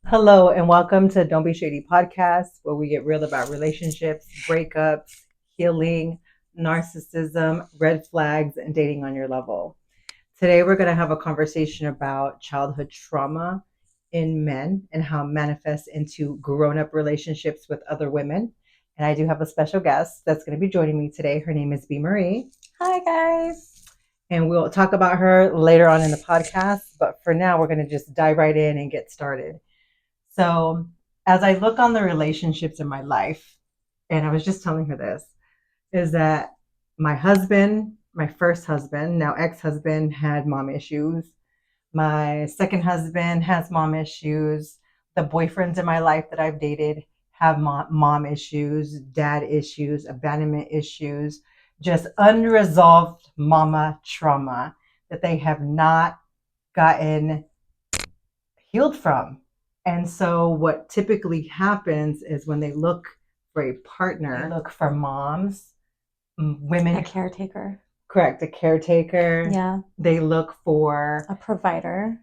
Hello and welcome to Don't Be Shady podcast, where we get real about relationships, breakups, healing, narcissism, red flags, and dating on your level. Today, we're going to have a conversation about childhood trauma in men and how it manifests into grown up relationships with other women. And I do have a special guest that's going to be joining me today. Her name is B. Marie. Hi, guys. And we'll talk about her later on in the podcast. But for now, we're going to just dive right in and get started. So, as I look on the relationships in my life, and I was just telling her this, is that my husband, my first husband, now ex-husband, had mom issues. My second husband has mom issues. The boyfriends in my life that I've dated have mom issues, dad issues, abandonment issues, just unresolved mama trauma that they have not gotten healed from. And so, what typically happens is when they look for a partner, they look for moms, women, A caretaker. correct, a caretaker. Yeah. They look for A provider.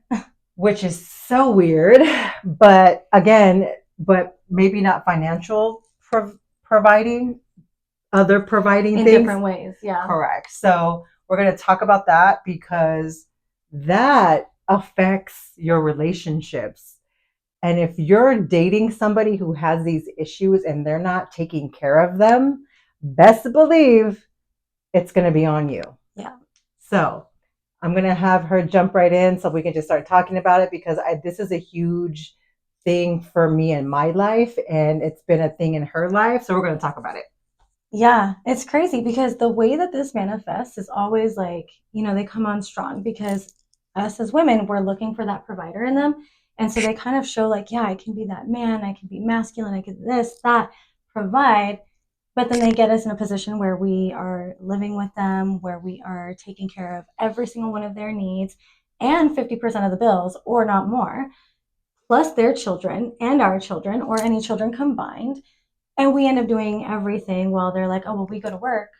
which is so weird, but again, but maybe not financial providing, other providing in things. Different ways. Yeah. Correct. So, we're going to talk about that because that affects your relationships. And if you're dating somebody who has these issues and they're not taking care of them, best believe it's going to be on you. Yeah. So I'm going to have her jump right in so we can just start talking about it because this is a huge thing for me in my life and it's been a thing in her life. So we're going to talk about it. Yeah. It's crazy because the way that this manifests is always like, they come on strong because us as women, we're looking for that provider in them. And so they kind of show like, yeah, I can be that man. I can be masculine. I can this, that, provide. But then they get us in a position where we are living with them, where we are taking care of every single one of their needs and 50% of the bills or not more, plus their children and our children or any children combined. And we end up doing everything while they're like, oh, well, we go to work.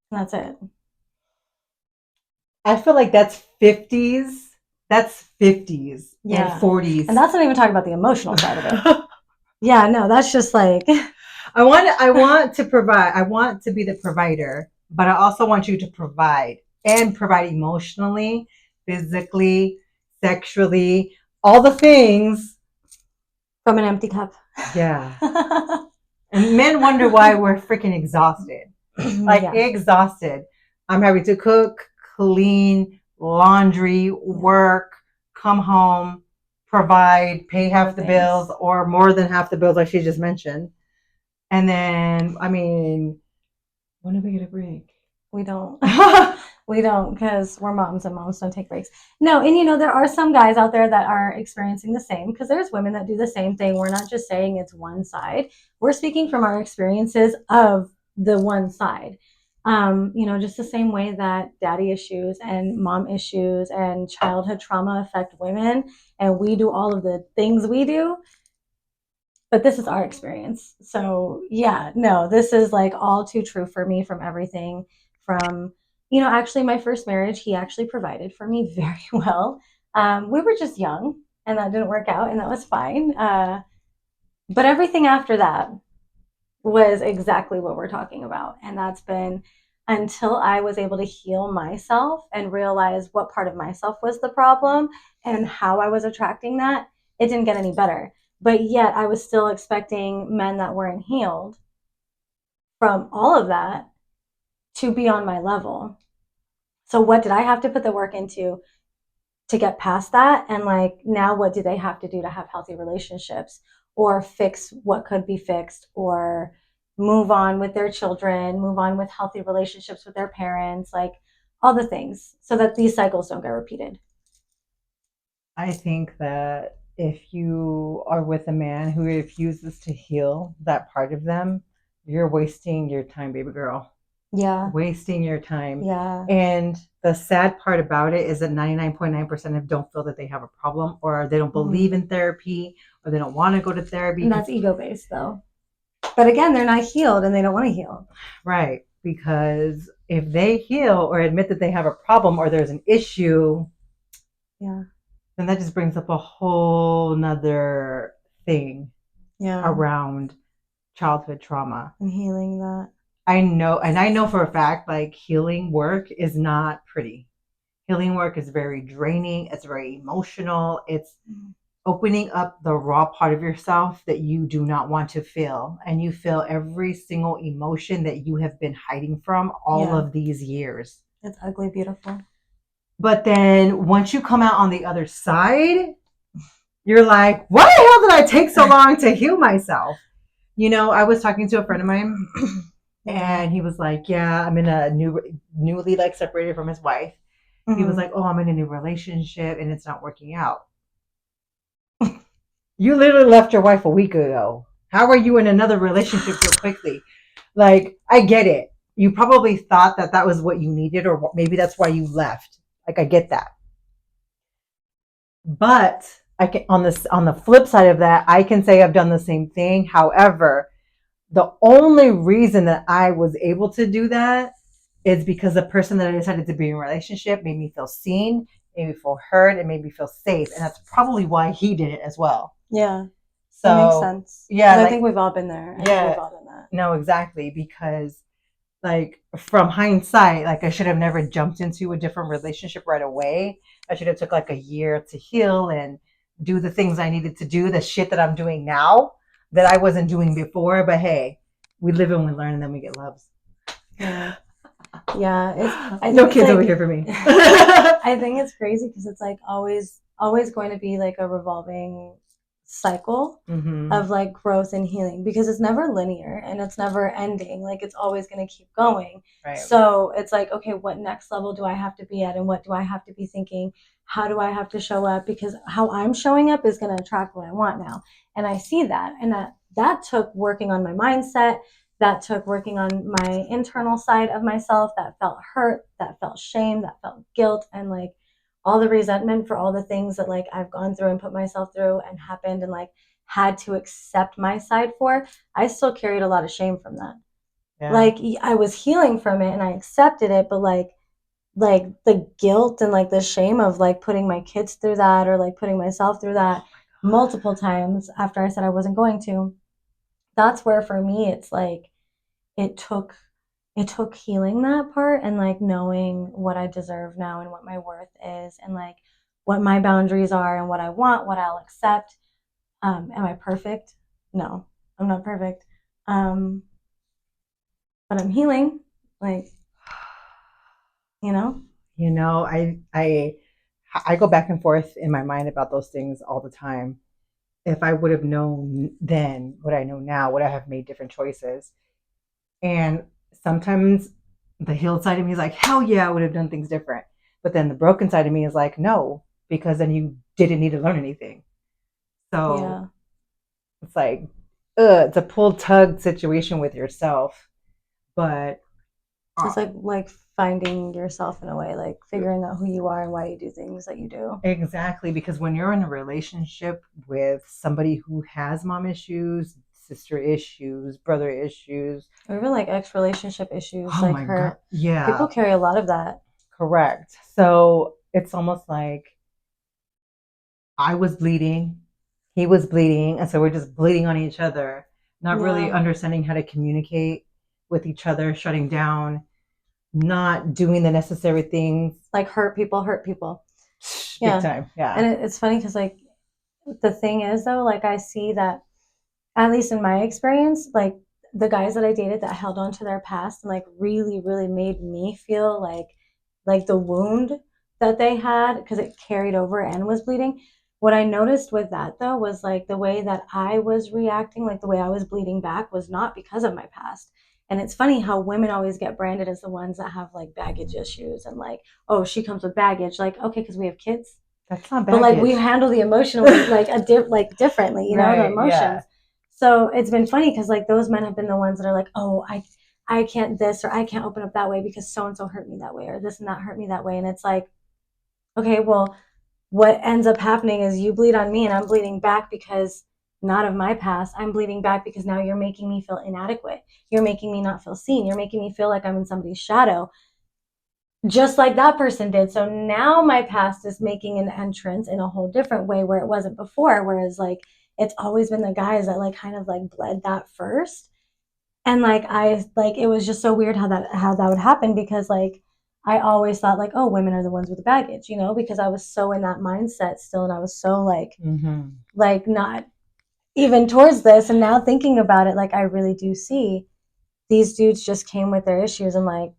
And that's it. I feel like that's 50s. That's 50s Yeah. and 40s. And that's not even talking about the emotional side of it. Yeah, no, that's just like I want to provide. I want to be the provider, but I also want you to provide and provide emotionally, physically, sexually, all the things. from an empty cup. Yeah. And men wonder why we're freaking exhausted. Like Yeah. exhausted. I'm having to cook, clean, laundry, work, come home, provide, pay half the bills or more than half the bills like she just mentioned. And then, I mean, when do we get a break? We don't. We don't because we're moms and moms don't take breaks. No, and there are some guys out there that are experiencing the same because there's women that do the same thing. We're not just saying it's one side. We're speaking from our experiences of the one side. Just the same way that daddy issues and mom issues and childhood trauma affect women, and we do all of the things we do. But this is our experience. So yeah, no, this is like all too true for me from everything from, actually my first marriage, he actually provided for me very well. We were just young and that didn't work out and that was fine. But everything after that was exactly what we're talking about. And that's been until I was able to heal myself and realize what part of myself was the problem and how I was attracting that, it didn't get any better. But yet I was still expecting men that weren't healed from all of that to be on my level. So what did I have to put the work into to get past that? And like now what do they have to do to have healthy relationships or fix what could be fixed or move on with their children, move on with healthy relationships with their parents, like all the things so that these cycles don't get repeated. I think that if you are with a man who refuses to heal that part of them, you're wasting your time, baby girl. Yeah. Wasting your time. Yeah. And the sad part about it is that 99.9% of them don't feel that they have a problem or they don't believe in therapy or they don't want to go to therapy. And that's ego-based though. But again, they're not healed and they don't want to heal. Right. Because if they heal or admit that they have a problem or there's an issue, yeah, then that just brings up a whole nother thing Yeah. around childhood trauma. And healing that. I know for a fact, like healing work is not pretty. Healing work is very draining. It's very emotional. It's opening up the raw part of yourself that you do not want to feel. And you feel every single emotion that you have been hiding from all Yeah. of these years. It's ugly, beautiful. But then once you come out on the other side, you're like, why the hell did I take so long to heal myself? You know, I was talking to a friend of mine Yeah. and he was like, yeah, I'm in a newly like separated from his wife. He was Mhm. like, oh, I'm in a new relationship and it's not working out. You literally left your wife a week ago. How are you in another relationship so quickly? Like, I get it. You probably thought that that was what you needed, or maybe that's why you left. Like, I get that. But I can, on the flip side of that, I can say I've done the same thing. However, the only reason that I was able to do that is because the person that I decided to be in a relationship made me feel seen, made me feel heard, and made me feel safe. And that's probably why he did it as well. Yeah. That makes So sense. yeah, Because I think like we've all been there. I think we've yeah, all done that. no, exactly. Because like from hindsight, like I should have never jumped into a different relationship right away. I should have took like a year to heal and do the things I needed to do, the shit that I'm doing now that I wasn't doing before. But hey, we live and we learn and then we get loves. Yeah. Yeah. I No think it's kids over like, here for me. I think it's crazy because it's like always going to be like a revolving cycle Mm-hmm. of like growth and healing because it's never linear and it's never ending. Like it's always going to keep going. Right. So it's like, okay, what next level do I have to be at and what do I have to be thinking? How do I have to show up? Because how I'm showing up is going to attract what I want now. And I see that. And that took working on my mindset. That took working on my internal side of myself that felt hurt, that felt shame, that felt guilt, and like all the resentment for all the things that like I've gone through and put myself through and happened and like had to accept my side for. I still carried a lot of shame from that. Yeah. Like I was healing from it and I accepted it, but like the guilt and like the shame of like putting my kids through that or like putting myself through that multiple times after I said I wasn't going to. That's where for me it's like it took it took healing that part and like knowing what I deserve now and what my worth is and like what my boundaries are and what I want, what I'll accept. Am I perfect? No, I'm not perfect. Um, but I'm healing. Like, you know? You know, I go back and forth in my mind about those things all the time. If I would have known then what I know now, would I have made different choices? And sometimes the healed side of me is like, hell yeah, I would have done things different. But then the broken side of me is like, no, because then you didn't need to learn anything. So Yeah. it's like, it's a pull tug situation with yourself. But It's like finding yourself in a way, like figuring out who you are and why you do things that you do. exactly, because when you're in a relationship with somebody who has mom issues, sister issues, brother issues, Or even like ex relationship issues, oh like my God, hurt. People yeah, carry a lot of that. correct. So it's almost like I was bleeding, he was bleeding, and so we're just bleeding on each other, not really Yeah. understanding how to communicate with each other, shutting down, not doing the necessary things. Like hurt people, hurt people. Big Yeah. time, yeah. And it's funny because like the thing is though, like I see that at least in my experience, like the guys that I dated that held on to their past and like really, really made me feel like the wound that they had because it carried over and was bleeding. What I noticed with that though was like the way that I was reacting, like the way I was bleeding back was not because of my past. And it's funny how women always get branded as the ones that have like baggage issues and like, oh, she comes with baggage. Like, okay, because we have kids, That's not but like we baggage. handle the emotionally like like differently, you know, the Right, yeah. emotions. So it's been funny because like those men have been the ones that are like, oh, I can't this or I can't open up that way because so and so hurt me that way or this and that hurt me that way. And it's like, okay, well, what ends up happening is you bleed on me and I'm bleeding back because not of my past. I'm bleeding back because now you're making me feel inadequate. You're making me not feel seen. You're making me feel like I'm in somebody's shadow. just like that person did. So now my past is making an entrance in a whole different way where it wasn't before. Whereas like it's always been the guys that like kind of like bled that first. And like I like it was just so weird how that would happen because like I always thought like, oh, women are the ones with the baggage, you know, because I was so in that mindset still and I was so Mm-hmm. like not even towards this. And now thinking about it, like I really do see these dudes just came with their issues and like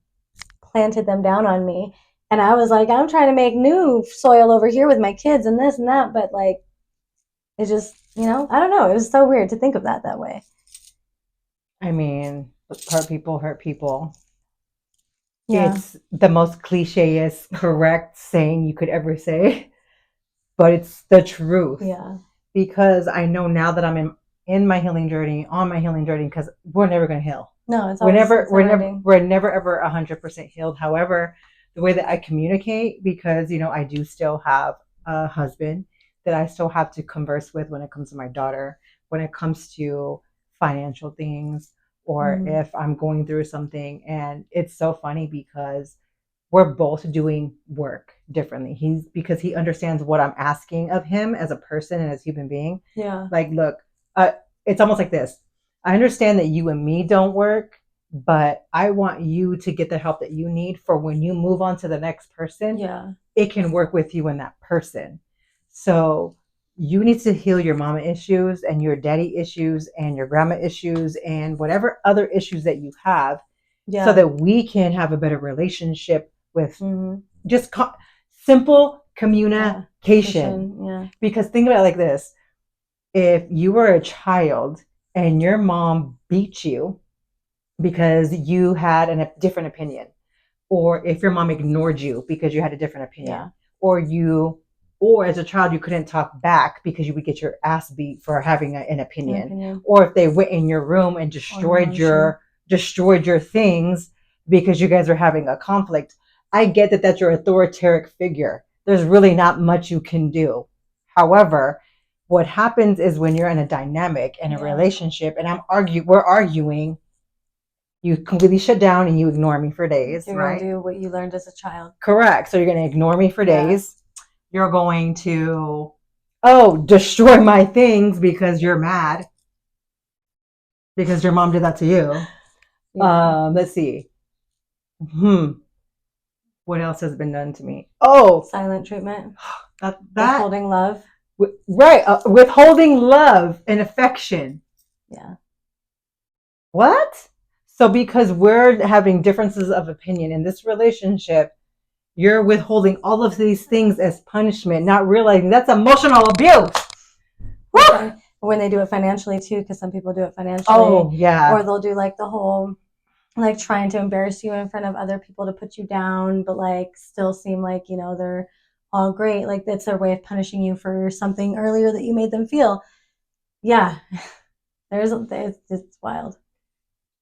planted them down on me. And I was like, I'm trying to make new soil over here with my kids and this and that. But like, it just, you know, I don't know. It was so weird to think of that way. I mean, hurt people hurt people. Yeah. It's the most clichéist, correct saying you could ever say, but it's the truth. Yeah. Because I know now that I'm in my healing journey, on my healing journey, because we're never going to heal. No, it's always it's we're never ever 100% healed. However, the way that I communicate, because I do still have a husband that I still have to converse with when it comes to my daughter, when it comes to financial things, or if I'm going through something. And it's so funny because we're both doing work differently. Because he understands what I'm asking of him as a person and as a human being. Yeah. Like, look, it's almost like this. I understand that you and me don't work, but I want you to get the help that you need for when you move on to the next person. Yeah. It can work with you and that person. So you need to heal your mama issues and your daddy issues and your grandma issues and whatever other issues that you have, so that we can have a better relationship with just simple communication. Yeah. Because think about it like this: if you were a child and your mom beat you because you had a different opinion, or if your mom ignored you because you had a different opinion, or as a child you couldn't talk back because you would get your ass beat for having an opinion, or if they went in your room and destroyed your things because you guys are having a conflict. I get that that's your authoritarian figure. There's really not much you can do. However, what happens is when you're in a dynamic and a relationship and we're arguing, you completely shut down and you ignore me for days. You're right? Gonna do what you learned as a child. Correct. So you're going to ignore me for days. You're going to, destroy my things because you're mad because your mom did that to you. Let's see. What else has been done to me? Silent treatment. That withholding love. Right. Withholding love and affection. Yeah. What? So because we're having differences of opinion in this relationship, you're withholding all of these things as punishment, not realizing that's emotional abuse. Okay. When they do it financially too, because some people do it financially. Oh, yeah. Or they'll do like the whole, like trying to embarrass you in front of other people to put you down, but like still seem like, they're all great. Like that's their way of punishing you for something earlier that you made them feel. Yeah. It's wild.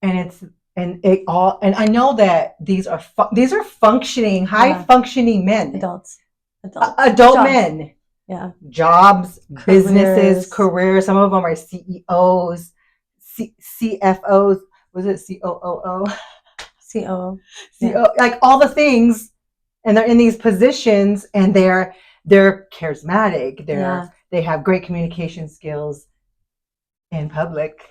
And I know that these are functioning, high functioning men, adult men. Yeah. Jobs, businesses, careers. Some of them are CEOs, CFOs. Was it COO? COO. CO, like all the things, and they're in these positions, and they're charismatic. They have great communication skills in public.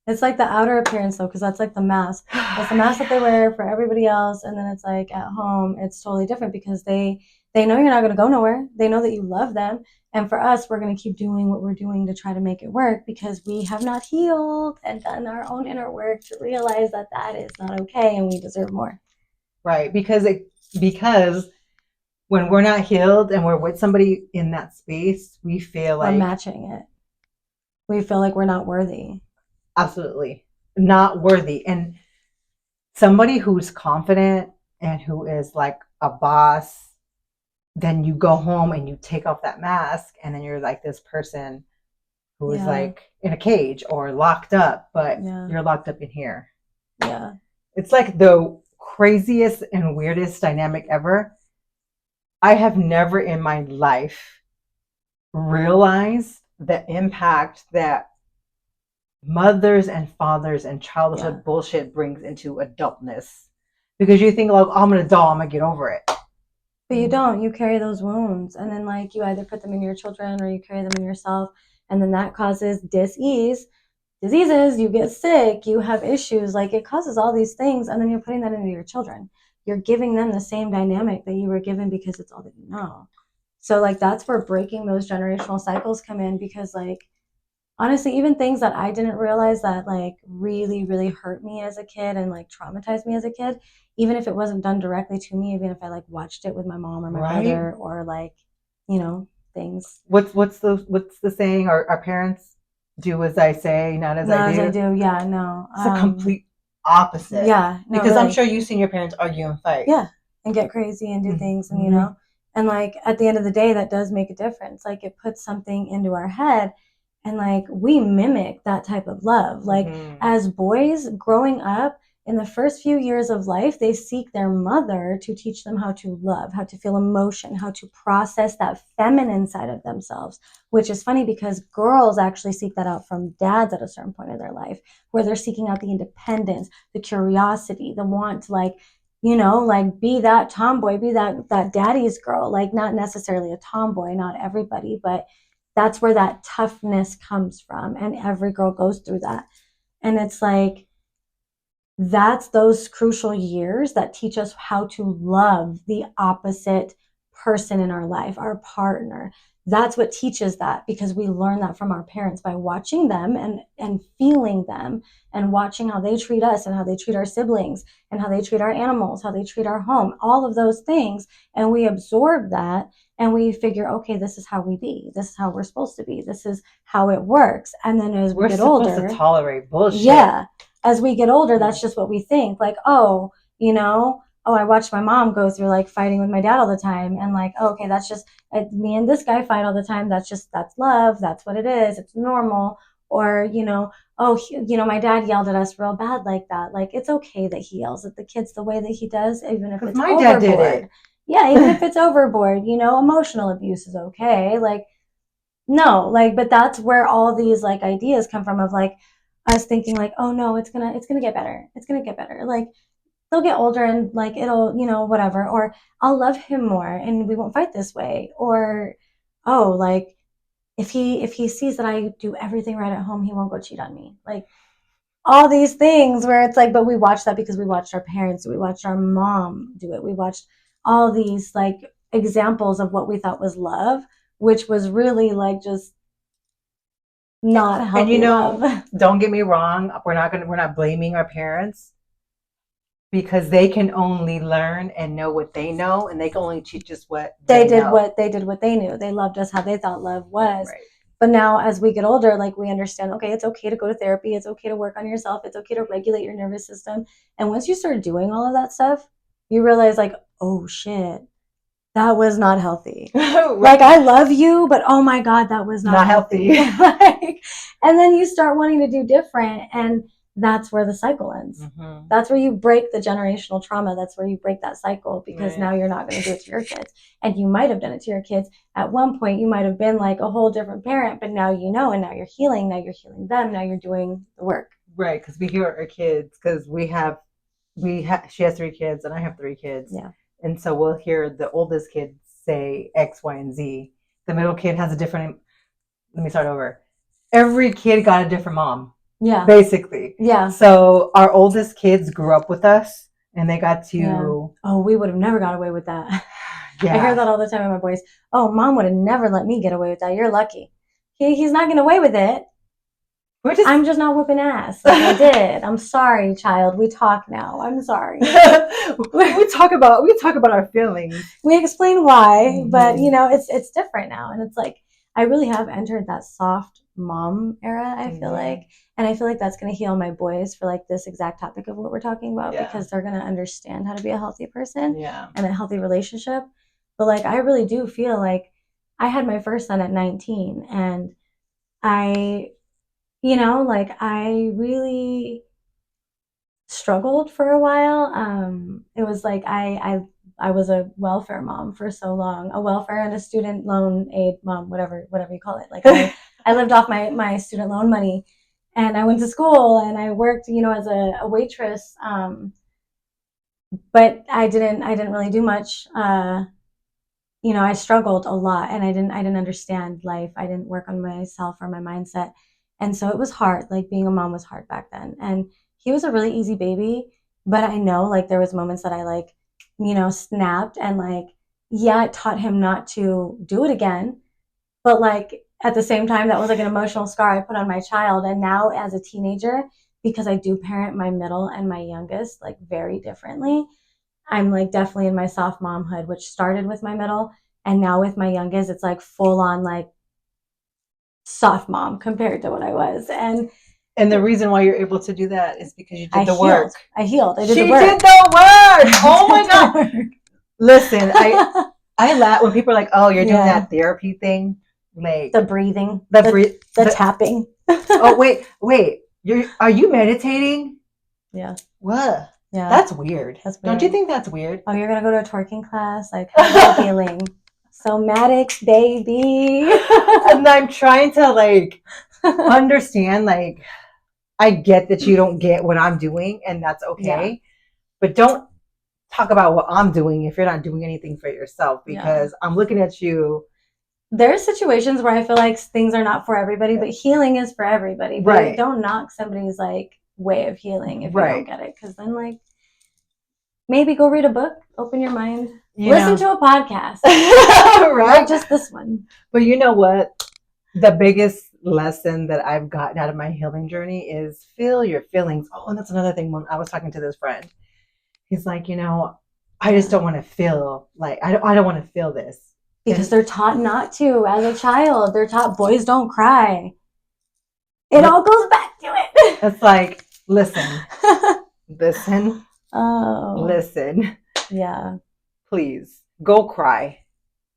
It's like the outer appearance though, because that's like the mask. That's the mask that they wear for everybody else, and then it's like at home, it's totally different because they know you're not going to go nowhere. They know that you love them, and for us, we're going to keep doing what we're doing to try to make it work because we have not healed and done our own inner work to realize that that is not okay, and we deserve more. Right, because when we're not healed and we're with somebody in that space, we feel like we're matching it. We feel like we're not worthy. Absolutely not worthy. And somebody who's confident and who is like a boss, then you go home and you take off that mask, and then you're like this person who is like in a cage or locked up, but you're locked up in here. Yeah. It's like the craziest and weirdest dynamic ever. I have never in my life realized the impact that mothers and fathers and childhood bullshit brings into adultness. because you think like, oh, I'm an adult, I'm gonna get over it. But you don't. You carry those wounds, and then like you either put them in your children or you carry them in yourself, and then that causes dis-ease, diseases. You get sick, you have issues. Like it causes all these things, and then you're putting that into your children. You're giving them the same dynamic that you were given because it's all that you know. So like that's where breaking those generational cycles come in, because like honestly, even things that I didn't realize that like really, really hurt me as a kid and like traumatized me as a kid, even if it wasn't done directly to me, even if I like watched it with my mom or my Right. brother or like, you know, things. What's the saying? Our parents do as I say, not as Not I as I do. do, yeah, no. It's a complete opposite. Yeah, no, Because I'm really. sure you've seen your parents argue and fight. Yeah, and get crazy and do things, and you know, and like at the end of the day, that does make a difference. Like it puts something into our head, and like we mimic that type of love. Like as boys growing up, in the first few years of life, they seek their mother to teach them how to love, how to feel emotion, how to process that feminine side of themselves, which is funny because girls actually seek that out from dads at a certain point of their life, where they're seeking out the independence, the curiosity, the want to like, you know, like be that tomboy, be that daddy's girl, like not necessarily a tomboy, not everybody, but that's where that toughness comes from, and every girl goes through that. And it's like that's those crucial years that teach us how to love the opposite person in our life, our partner. That's what teaches that, because we learn that from our parents by watching them and feeling them and watching how they treat us and how they treat our siblings and how they treat our animals, how they treat our home, all of those things. And we absorb that and we figure, okay, this is how we be. This is how we're supposed to be. This is how it works. And then as we We're get supposed older, to tolerate bullshit. yeah, as we get older, that's just what we think. Like, oh, you know, oh, I watched my mom go through like fighting with my dad all the time. And like, oh, okay, that's just me and this guy fight all the time. That's love. That's what it is. It's normal. Or, you know, oh, you know, my dad yelled at us real bad like that. Like, it's okay that he yells at the kids the way that he does, even if it's my dad did overboard. it. Yeah, even if it's overboard, you know, emotional abuse is okay. Like, no, like, but that's where all these like ideas come from of like us thinking like, oh no, it's gonna get better. It's gonna get better. Like they'll get older and like it'll, you know, whatever. Or I'll love him more and we won't fight this way. Or oh, like if he sees that I do everything right at home, he won't go cheat on me. Like all these things where it's like, but we watched that because we watched our parents, we watched our mom do it. We watched all these like examples of what we thought was love, which was really like just not healthy. And you know, love. don't get me wrong, we're not blaming our parents, because they can only learn and know what they know, and they can only teach us what they did know. what they did what they knew. They loved us how they thought love was. Right. But now as we get older, like we understand, okay, it's okay to go to therapy, it's okay to work on yourself, it's okay to regulate your nervous system. And once you start doing all of that stuff, you realize like, oh shit, that was not healthy. Right. Like I love you, but oh my god, that was not healthy. Like, and then you start wanting to do different, and that's where the cycle ends. Mm-hmm. That's where you break the generational trauma. That's where you break that cycle, because now you're not going to do it to your kids. And you might have done it to your kids. At one point, you might have been like a whole different parent, but now you know, and now you're healing. Now you're healing them. Now you're doing the work. Right, because we hear our kids, because she has 3 kids and I have 3 kids. Yeah. And so we'll hear the oldest kid say X, Y, and Z. The middle kid has a different. Let me start over. Every kid got a different mom. Yeah. Basically. Yeah. So our oldest kids grew up with us, and they got to. Yeah. Oh, we would have never got away with that. Yeah. I hear that all the time with my boys. Oh, mom would have never let me get away with that. You're lucky. He's not getting away with it. I'm just not whooping ass like I did. I'm sorry, child. We talk now. I'm sorry. we talk about our feelings. We explain why, but you know, it's different now, and it's like I really have entered that soft mom era. I feel like, and I feel like that's going to heal my boys for like this exact topic of what we're talking about, because they're going to understand how to be a healthy person and a healthy relationship. But like, I really do feel like I had my first son at 19, and you know, like I really struggled for a while. It was like I was a welfare mom for so long, a welfare and a student loan aid mom, whatever you call it. Like I lived off my student loan money, and I went to school and I worked, you know, as a waitress but I didn't really do much. I struggled a lot, and I didn't understand life. I didn't work on myself or my mindset. And so it was hard. Like being a mom was hard back then. And he was a really easy baby, but I know like there was moments that I like, snapped and like, yeah, it taught him not to do it again. But like at the same time, that was like an emotional scar I put on my child. And now as a teenager, because I do parent my middle and my youngest like very differently, I'm like definitely in my soft momhood, which started with my middle. And now with my youngest, it's like full on like soft mom compared to what I was. And the reason why you're able to do that is because you I did the healed. work. I healed. I did She the work. did the work. Oh my God. Work. Listen, I laugh when people are like, "Oh, you're doing Yeah. that therapy thing." Like The breathing, the the tapping. oh wait. Are you meditating? Yeah. What? Yeah. That's weird. That's Don't you weird. think that's weird? Oh, you're gonna go to a twerking class? Like how healing. Somatics, baby. And I'm trying to like understand, like, I get that you don't get what I'm doing, and that's okay. Yeah. But don't talk about what I'm doing if you're not doing anything for yourself, because I'm looking at you. There's situations where I feel like things are not for everybody, but healing is for everybody. But right. Don't knock somebody's like way of healing if you don't get it, because then like maybe go read a book, open your mind, listen to a podcast, right? Not just this one. But you know what? The biggest lesson that I've gotten out of my healing journey is feel your feelings. Oh, and that's another thing. When I was talking to this friend, he's like, I just don't want to feel like I don't want to feel this. Because they're taught not to as a child. They're taught boys don't cry. It all goes back to it. It's like, listen. Oh. Listen. Yeah. Please go cry.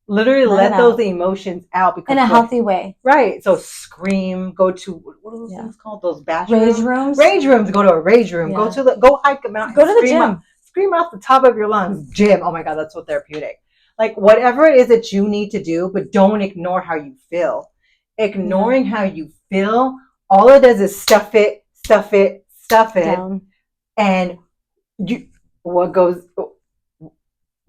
Literally let those emotions out, because in a healthy way. Right. So scream, go to what are those things called? Those bathrooms? Rage rooms. Rage rooms. Go to a rage room. Yeah. Go hike a mountain. Go to the gym. Scream off the top of your lungs. Gym. Oh my God, that's so therapeutic. Like whatever it is that you need to do, but don't ignore how you feel. Ignoring how you feel, all it does is stuff it down. And what goes?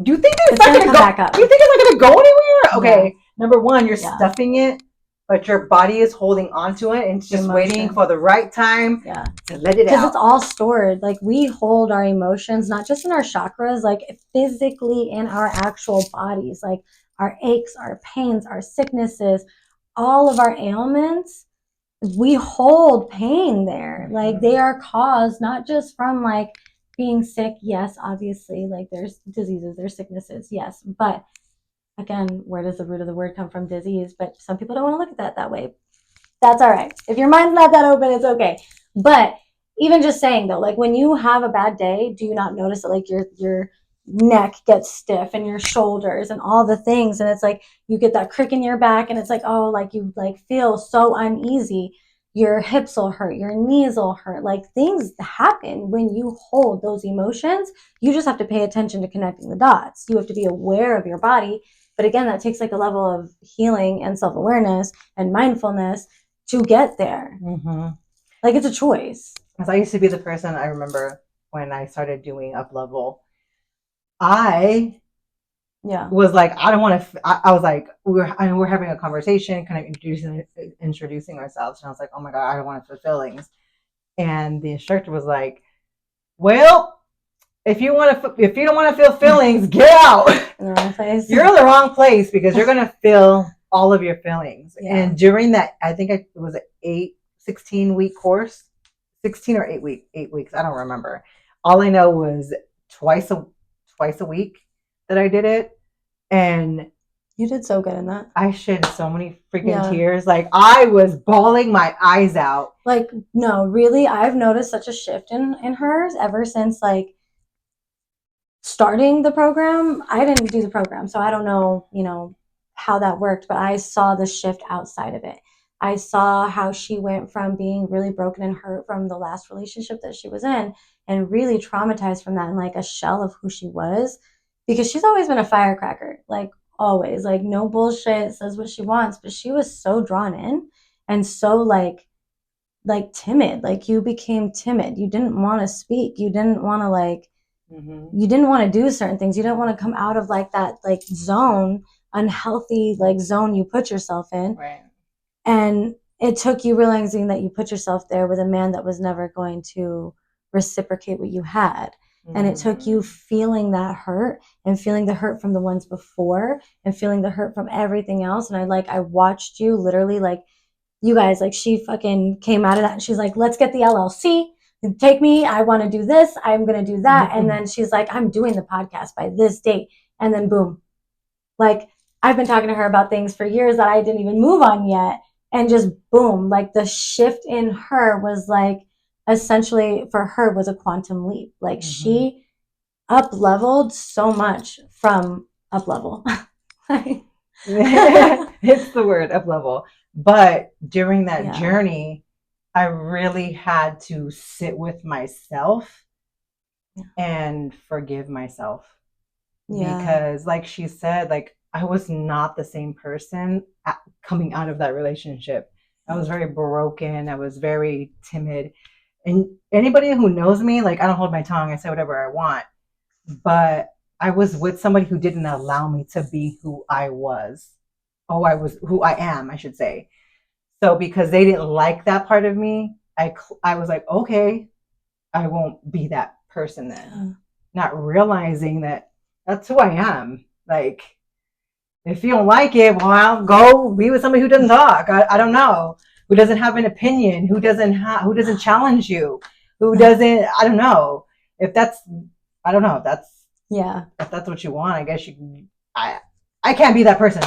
Do you think it's not going to go back up? Do you think it's not going to go anywhere? Okay, number one, you're stuffing it, but your body is holding onto it and just waiting for the right time to let it out. Because it's all stored. Like we hold our emotions, not just in our chakras, like physically in our actual bodies, like our aches, our pains, our sicknesses, all of our ailments. We hold pain there. Like they are caused not just from like being sick. Yes, obviously, like there's diseases, there's sicknesses. Yes. But again, where does the root of the word come from? Disease. But some people don't want to look at that way. That's all right. If your mind's not that open, it's okay. But even just saying though, like when you have a bad day, do you not notice that like your neck gets stiff and your shoulders and all the things, and it's like you get that crick in your back, and it's like, oh, like you like feel so uneasy, your hips will hurt, your knees will hurt, like things happen when you hold those emotions. You just have to pay attention to connecting the dots. You have to be aware of your body, but again, that takes like a level of healing and self-awareness and mindfulness to get there. Like it's a choice. Because I used to be the person, I remember when I started doing up level, I was like, I don't want to. I was like, we're having a conversation, kind of introducing ourselves, and I was like, oh my God, I don't want to feel feelings. And the instructor was like, well, if you don't want to feel feelings, get out. In the wrong place. You're in the wrong place, because you're gonna feel all of your feelings. Yeah. And during that, I think it was an 16-week course, 16 or 8 weeks. I don't remember. All I know was twice a week that I did it. And you did so good in that. I shed so many freaking tears. Like I was bawling my eyes out. Like, no, really, I've noticed such a shift in hers ever since like starting the program. I didn't do the program, so I don't know, how that worked, but I saw the shift outside of it. I saw how she went from being really broken and hurt from the last relationship that she was in and really traumatized from that and like a shell of who she was, because she's always been a firecracker, like always, like no bullshit, says what she wants, but she was so drawn in and so like timid. Like you became timid. You didn't want to speak. You didn't want to like You didn't want to do certain things. You didn't want to come out of like that like zone, unhealthy like zone you put yourself in. Right. And it took you realizing that you put yourself there with a man that was never going to reciprocate what you had. And it took you feeling that hurt and feeling the hurt from the ones before and feeling the hurt from everything else. And I watched you literally like, you guys, like she fucking came out of that and she's like, let's get the LLC. Take me. I want to do this. I'm going to do that. And then she's like, I'm doing the podcast by this date. And then boom. Like I've been talking to her about things for years that I didn't even move on yet. And just boom, like the shift in her was like essentially for her was a quantum leap. Like she up leveled so much from up level. It's the word up level. But during that Yeah. journey, I really had to sit with myself and forgive myself. Yeah. Because like she said, like I was not the same person coming out of that relationship. I was very broken. I was very timid. And anybody who knows me, like I don't hold my tongue. I say whatever I want. But I was with somebody who didn't allow me to be who I was. Oh, I was who I am, I should say. So because they didn't like that part of me, I was like, okay, I won't be that person then. Not realizing that that's who I am. Like, if you don't like it, well, I'll go be with somebody who doesn't talk. I don't know, who doesn't have an opinion, who doesn't challenge you, who doesn't. I don't know if that's. I don't know if that's. Yeah. If that's what you want, I guess you can. I can't be that person,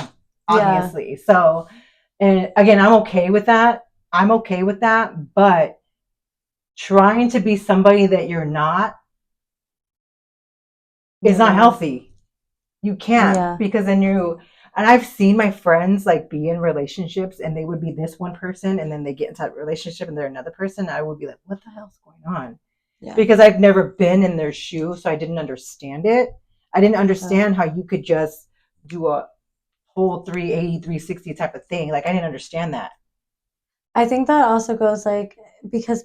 obviously. Yeah. So, and again, I'm okay with that. I'm okay with that, but trying to be somebody that you're not is not healthy. You can't because then and I've seen my friends like be in relationships and they would be this one person and then they get into that relationship and they're another person. And I would be like, what the hell's going on? Yeah. Because I've never been in their shoes, so I didn't understand it. I didn't understand how you could just do a whole 380, 360 type of thing. Like I didn't understand that. I think that also goes like because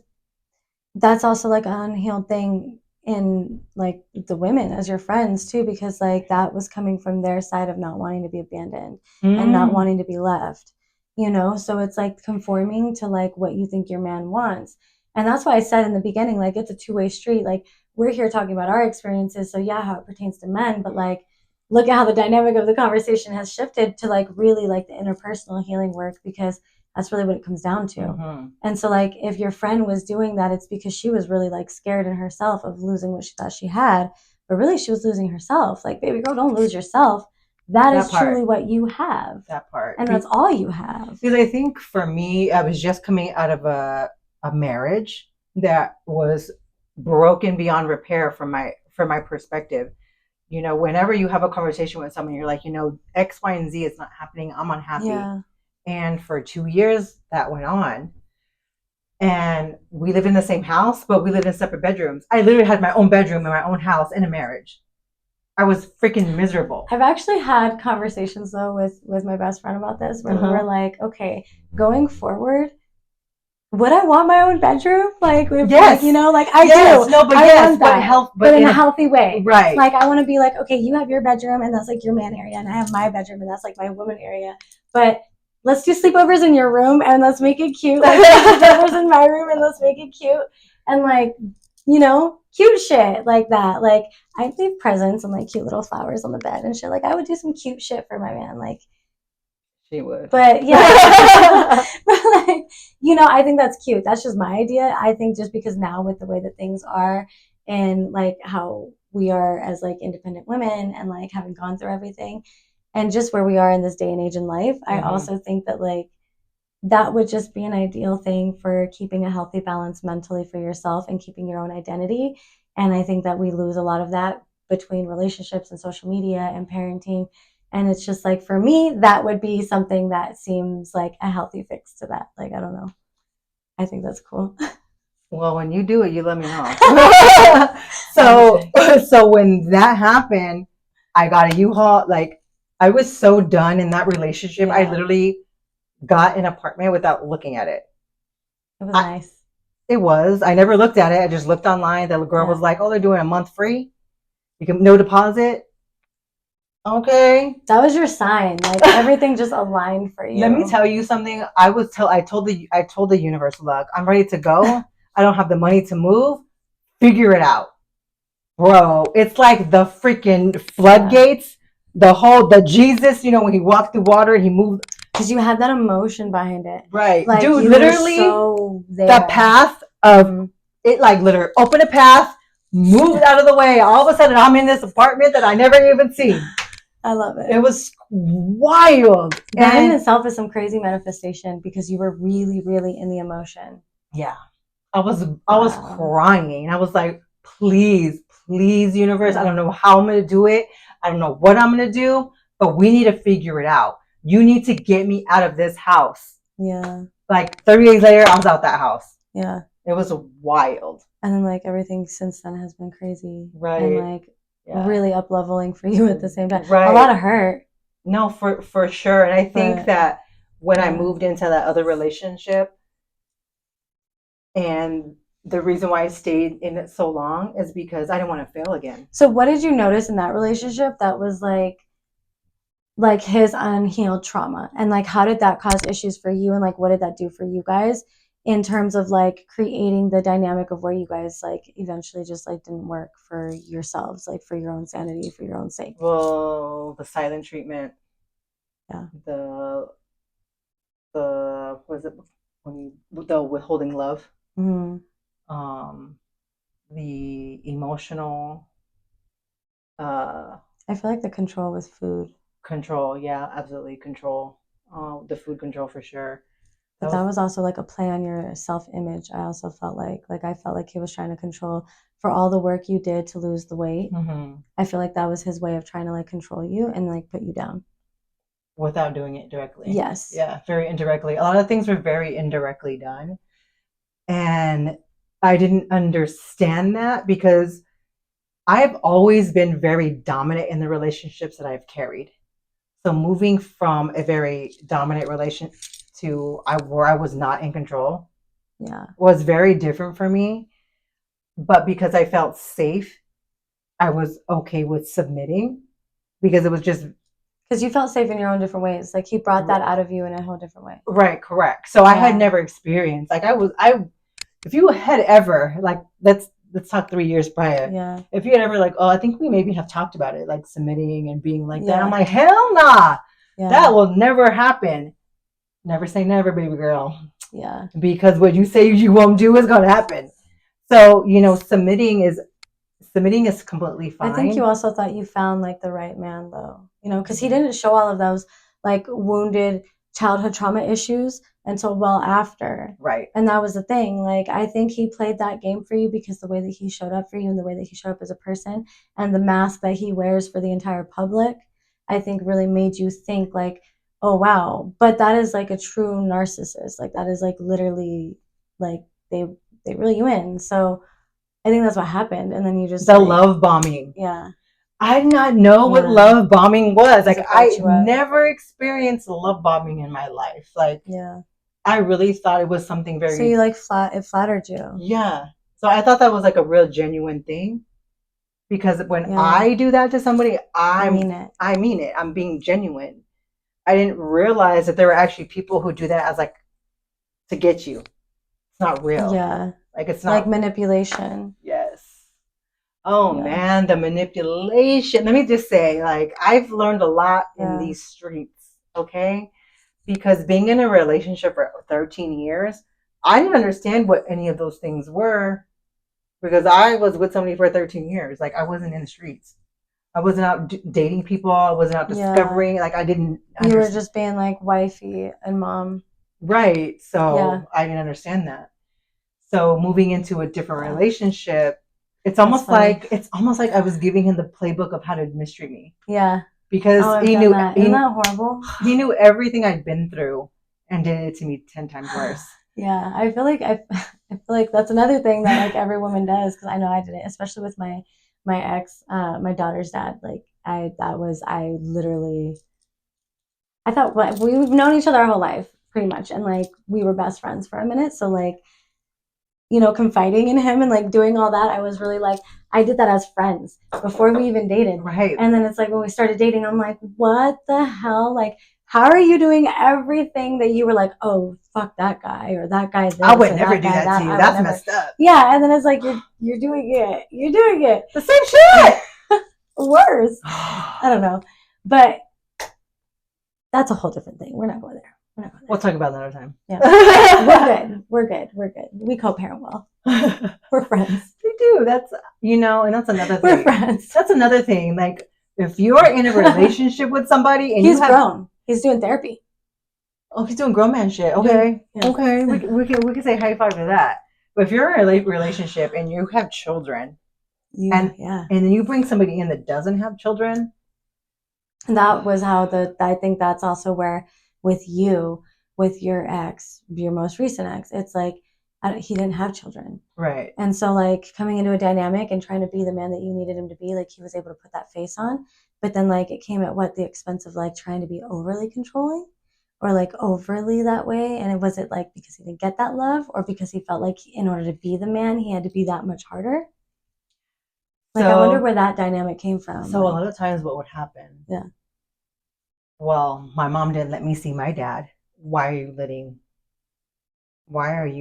that's also like an unhealed thing in like the women as your friends too, because like that was coming from their side of not wanting to be abandoned and not wanting to be left, you know. So it's like conforming to like what you think your man wants. And that's why I said in the beginning, like it's a two-way street. Like we're here talking about our experiences, so yeah, how it pertains to men, but like look at how the dynamic of the conversation has shifted to like really like the interpersonal healing work, because that's really what it comes down to. And so like if your friend was doing that, it's because she was really like scared in herself of losing what she thought she had, but really she was losing herself. Like, baby girl, don't lose yourself. That is truly what you have. That part. And that's all you have. Because I think for me, I was just coming out of a marriage that was broken beyond repair from my perspective. You know, whenever you have a conversation with someone, you're like, you know, X, Y, and Z is not happening. I'm unhappy. Yeah. And for 2 years that went on. And we lived in the same house, but we lived in separate bedrooms. I literally had my own bedroom in my own house in a marriage. I was freaking miserable. I've actually had conversations though with my best friend about this where we were like, okay, going forward, would I want my own bedroom? Like, yes. Like, you know, like I do. No, but I want that, but in a healthy way. Right. Like I want to be like, okay, you have your bedroom and that's like your man area, and I have my bedroom and that's like my woman area. But let's do sleepovers in your room and let's make it cute. Let's do sleepovers in my room and let's make it cute. And like, you know, cute shit like that. Like I'd leave presents and like cute little flowers on the bed and shit. Like I would do some cute shit for my man. Like she would. But yeah. But like, you know, I think that's cute. That's just my idea. I think just because now with the way that things are and like how we are as like independent women and like having gone through everything, and just where we are in this day and age in life, I also think that like that would just be an ideal thing for keeping a healthy balance mentally for yourself and keeping your own identity. And I think that we lose a lot of that between relationships and social media and parenting. And it's just like, for me, that would be something that seems like a healthy fix to that. Like, I don't know. I think that's cool. Well, when you do it, you let me know. So when that happened, I got a U-Haul. Like, I was so done in that relationship. Yeah. I literally got an apartment without looking at it. It was nice. It was. I never looked at it. I just looked online. The girl was like, oh, they're doing a month free. No deposit. Okay. That was your sign. Like everything just aligned for you. Let me tell you something. I told the universe, look, I'm ready to go. I don't have the money to move. Figure it out. Bro, it's like the freaking floodgates. The Jesus, when he walked through water and he moved. Because you had that emotion behind it. Right. Like, dude, you literally were so there. the path of it, like literally open a path, moved out of the way. All of a sudden I'm in this apartment that I never even seen. I love it. It was wild. That in itself is some crazy manifestation because you were really, really in the emotion. Yeah. I was crying. I was like, please, universe. I don't know how I'm going to do it. I don't know what I'm going to do, but we need to figure it out. You need to get me out of this house. Yeah. Like 30 days later, I was out that house. Yeah. It was wild. And then like everything since then has been crazy. Right. And like really up leveling for you at the same time. Right. A lot of hurt. No, for sure. And I think that when I moved into that other relationship, and the reason why I stayed in it so long is because I didn't want to fail again. So what did you notice in that relationship that was like his unhealed trauma? And like how did that cause issues for you? And like what did that do for you guys in terms of like creating the dynamic of where you guys like eventually just like didn't work for yourselves, like for your own sanity, for your own sake? Well, the silent treatment. Yeah. The what is it the withholding love. Mm-hmm. The emotional. I feel like the control with food. Control, yeah, absolutely control. The food control for sure. But that was also like a play on your self-image. I also felt like I felt like he was trying to control for all the work you did to lose the weight. Mm-hmm. I feel like that was his way of trying to like control you and like put you down. Without doing it directly. Yes. Yeah, very indirectly. A lot of things were very indirectly done. And I didn't understand that because I've always been very dominant in the relationships that I've carried. So moving from a very dominant relationship to where I was not in control, was very different for me. But because I felt safe, I was okay with submitting because it was just because you felt safe in your own different ways. Like he brought that out of you in a whole different way. Right, correct. So I had never experienced if you had ever like let's talk 3 years prior. Yeah. If you had ever like, oh, I think we maybe have talked about it, like submitting and being like that. I'm like, hell nah. Yeah. That will never happen. Never say never, baby girl. Yeah. Because what you say you won't do is gonna happen. So, submitting is completely fine. I think you also thought you found like the right man though. Because he didn't show all of those like wounded childhood trauma issues until well after. Right. And that was the thing. Like I think he played that game for you because the way that he showed up for you and the way that he showed up as a person and the mask that he wears for the entire public, I think really made you think like, oh wow. But that is like a true narcissist. Like that is like literally like they reel you in. So I think that's what happened. And then you just love bombing. Yeah. I did not know what love bombing was. Like I never experienced love bombing in my life. Like I really thought it was something very. So you like it flattered you. Yeah. So I thought that was like a real genuine thing, because when I do that to somebody, I mean it. I mean it. I'm being genuine. I didn't realize that there were actually people who do that as like to get you. It's not real. Yeah. Like it's not like manipulation. Yes. Oh man, the manipulation. Let me just say, like, I've learned a lot in these streets, okay? Because being in a relationship for 13 years, I didn't understand what any of those things were because I was with somebody for 13 years. Like, I wasn't in the streets. I wasn't out dating people. I wasn't out discovering. Like, I didn't understand. You were just being like wifey and mom. Right. So I didn't understand that. So moving into a different relationship, it's almost like I was giving him the playbook of how to mistreat me. Yeah. Because he knew that. Isn't that horrible? He knew everything I'd been through and did it to me 10 times worse. Yeah, I feel like that's another thing that like every woman does, because I know I did it, especially with my ex, my daughter's dad. Like I thought we've known each other our whole life pretty much, and like we were best friends for a minute. So like, confiding in him and like doing all that. I was really like, I did that as friends before we even dated. Right. And then it's like when we started dating, I'm like, what the hell? Like, how are you doing everything that you were like, oh, fuck that guy or that guy this I would or never that do guy that to you. I would That's never. messed up. Yeah, and then it's like you're doing it. You're doing it. The same shit. Worse. I don't know. But that's a whole different thing. We're not going there. We're not going there. We'll talk about that another time. Yeah. We're good. We're good. We co-parent well. We're friends. They do. That's and that's another thing. We're friends. That's another thing. Like if you're in a relationship with somebody and he's grown. He's doing therapy. Oh, he's doing grown man shit. Okay. Yeah. Okay. We can say high five to that. But if you're in a relationship and you have children and then you bring somebody in that doesn't have children. That was how I think that's also where with you, with your ex, your most recent ex, it's like he didn't have children. Right. And so like coming into a dynamic and trying to be the man that you needed him to be, like he was able to put that face on. But then like it came at the expense of like trying to be overly controlling or like overly that way. And was it like because he didn't get that love or because he felt like in order to be the man, he had to be that much harder? Like, I wonder where that dynamic came from. So a lot of times what would happen? Yeah. Well, my mom didn't let me see my dad. Why are you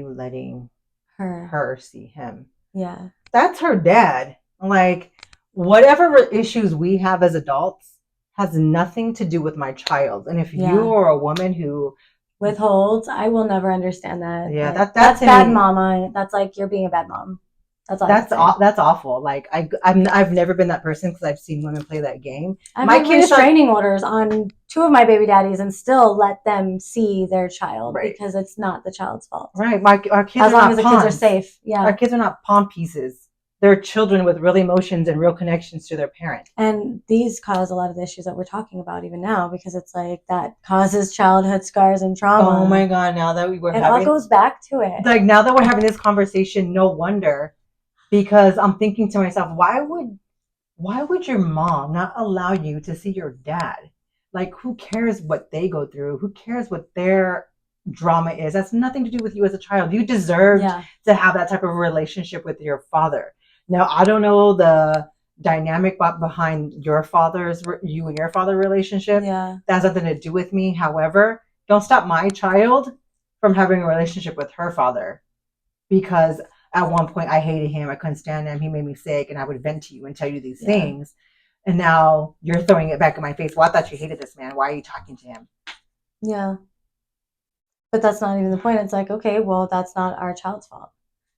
letting her see him? Yeah. That's her dad. Like, whatever issues we have as adults has nothing to do with my child. And if you are a woman who withholds, I will never understand that. Yeah, like, that's bad mama. That's like you're being a bad mom. That's awful. Like I've never been that person because I've seen women play that game. I've had restraining orders on 2 of my baby daddies and still let them see their child because it's not the child's fault. Right. Our kids as long as the kids are safe. Yeah. Our kids are not pawn pieces. They're children with real emotions and real connections to their parent. And these cause a lot of the issues that we're talking about even now because it's like that causes childhood scars and trauma. Oh my God! Now that it all goes back to it. Like now that we're having this conversation, no wonder. Because I'm thinking to myself, why would your mom not allow you to see your dad? Like, who cares what they go through? Who cares what their drama is? That's nothing to do with you as a child. You deserve to have that type of relationship with your father. Now, I don't know the dynamic behind you and your father relationship. Yeah. That has nothing to do with me. However, don't stop my child from having a relationship with her father because at one point, I hated him. I couldn't stand him. He made me sick, and I would vent to you and tell you these things. And now you're throwing it back in my face. Well, I thought you hated this man. Why are you talking to him? Yeah. But that's not even the point. It's like, okay, well, that's not our child's fault.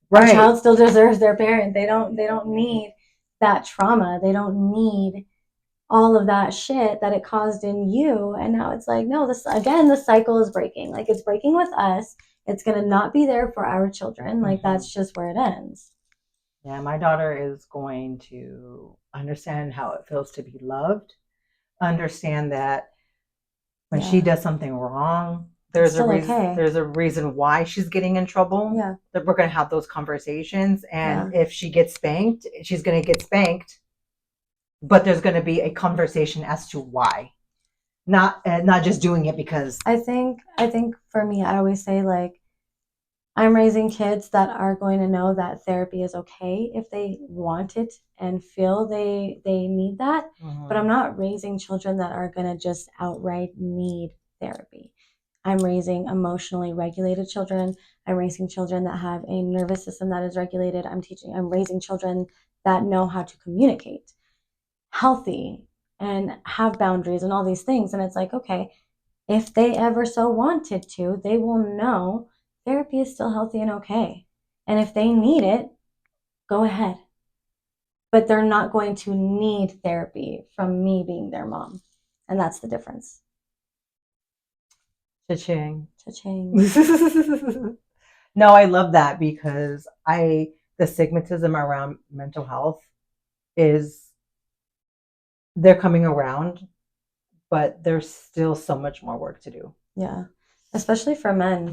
Right. Our child still deserves their parent. They don't need that trauma. They don't need all of that shit that it caused in you. And now it's like, no, the cycle is breaking. Like it's breaking with us. It's going to not be there for our children. Like that's just where it ends. Yeah, my daughter is going to understand how it feels to be loved. Understand that when she does something wrong, there's a reason. Okay. There's a reason why she's getting in trouble. Yeah, that we're going to have those conversations. And if she gets spanked, she's going to get spanked. But there's going to be a conversation as to why. Not just doing it because I think for me, I always say like I'm raising kids that are going to know that therapy is okay if they want it and feel they need that. But I'm not raising children that are going to just outright need therapy. I'm raising emotionally regulated children. I'm raising children that have a nervous system that is regulated. I'm raising children that know how to communicate healthy and have boundaries and all these things. And it's like, okay, if they ever so wanted to, they will know therapy is still healthy and okay. And if they need it, go ahead. But they're not going to need therapy from me being their mom. And that's the difference. Cha-ching. Cha-ching. No, I love that because the stigmatism around mental health they're coming around, but there's still so much more work to do. Yeah, especially for men.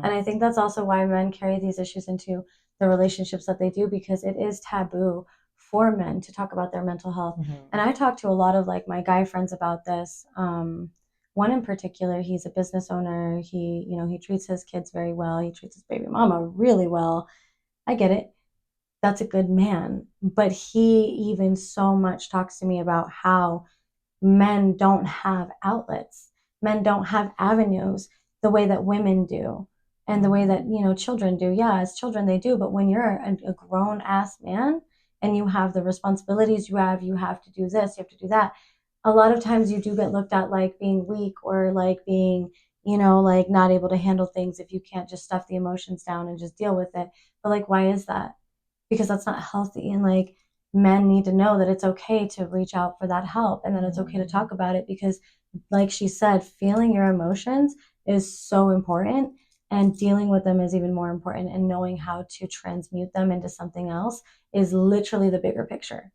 And I think that's also why men carry these issues into the relationships that they do because it is taboo for men to talk about their mental health. And I talk to a lot of like my guy friends about this. One in particular, he's a business owner. He treats his kids very well. He treats his baby mama really well. I get it. That's a good man. But he even so much talks to me about how men don't have outlets. Men don't have avenues the way that women do and the way that, children do. Yeah, as children they do, but when you're a grown ass man and you have the responsibilities you have to do this, you have to do that. A lot of times you do get looked at like being weak or like being, like not able to handle things if you can't just stuff the emotions down and just deal with it. But like, why is that? Because that's not healthy. And like, men need to know that it's okay to reach out for that help and that it's okay to talk about it because, like she said, feeling your emotions is so important and dealing with them is even more important. And knowing how to transmute them into something else is literally the bigger picture.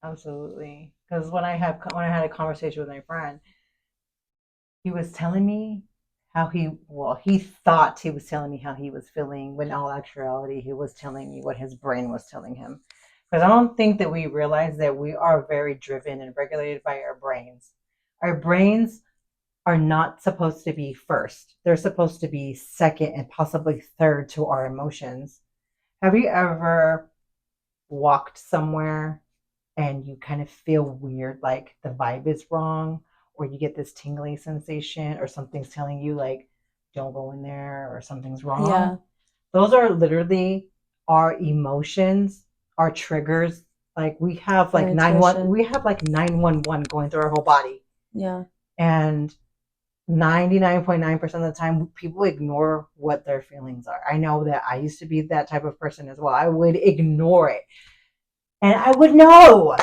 Absolutely. Because when I had a conversation with my friend, he was telling me how he thought he was telling me how he was feeling, when in all actuality he was telling me what his brain was telling him. Because I don't think that we realize that we are very driven and regulated by our brains. Our brains are not supposed to be first. They're supposed to be second and possibly third to our emotions. Have you ever walked somewhere and you kind of feel weird, like the vibe is wrong, or you get this tingly sensation, or something's telling you, like, don't go in there, or something's Yeah. wrong? Those are literally our emotions, our triggers. Like Our we intuition. have like 911 going through our whole body. Yeah. And 99.9% of the time people ignore what their feelings are. I know that I used to be that type of person as well. I would ignore it. And I would know.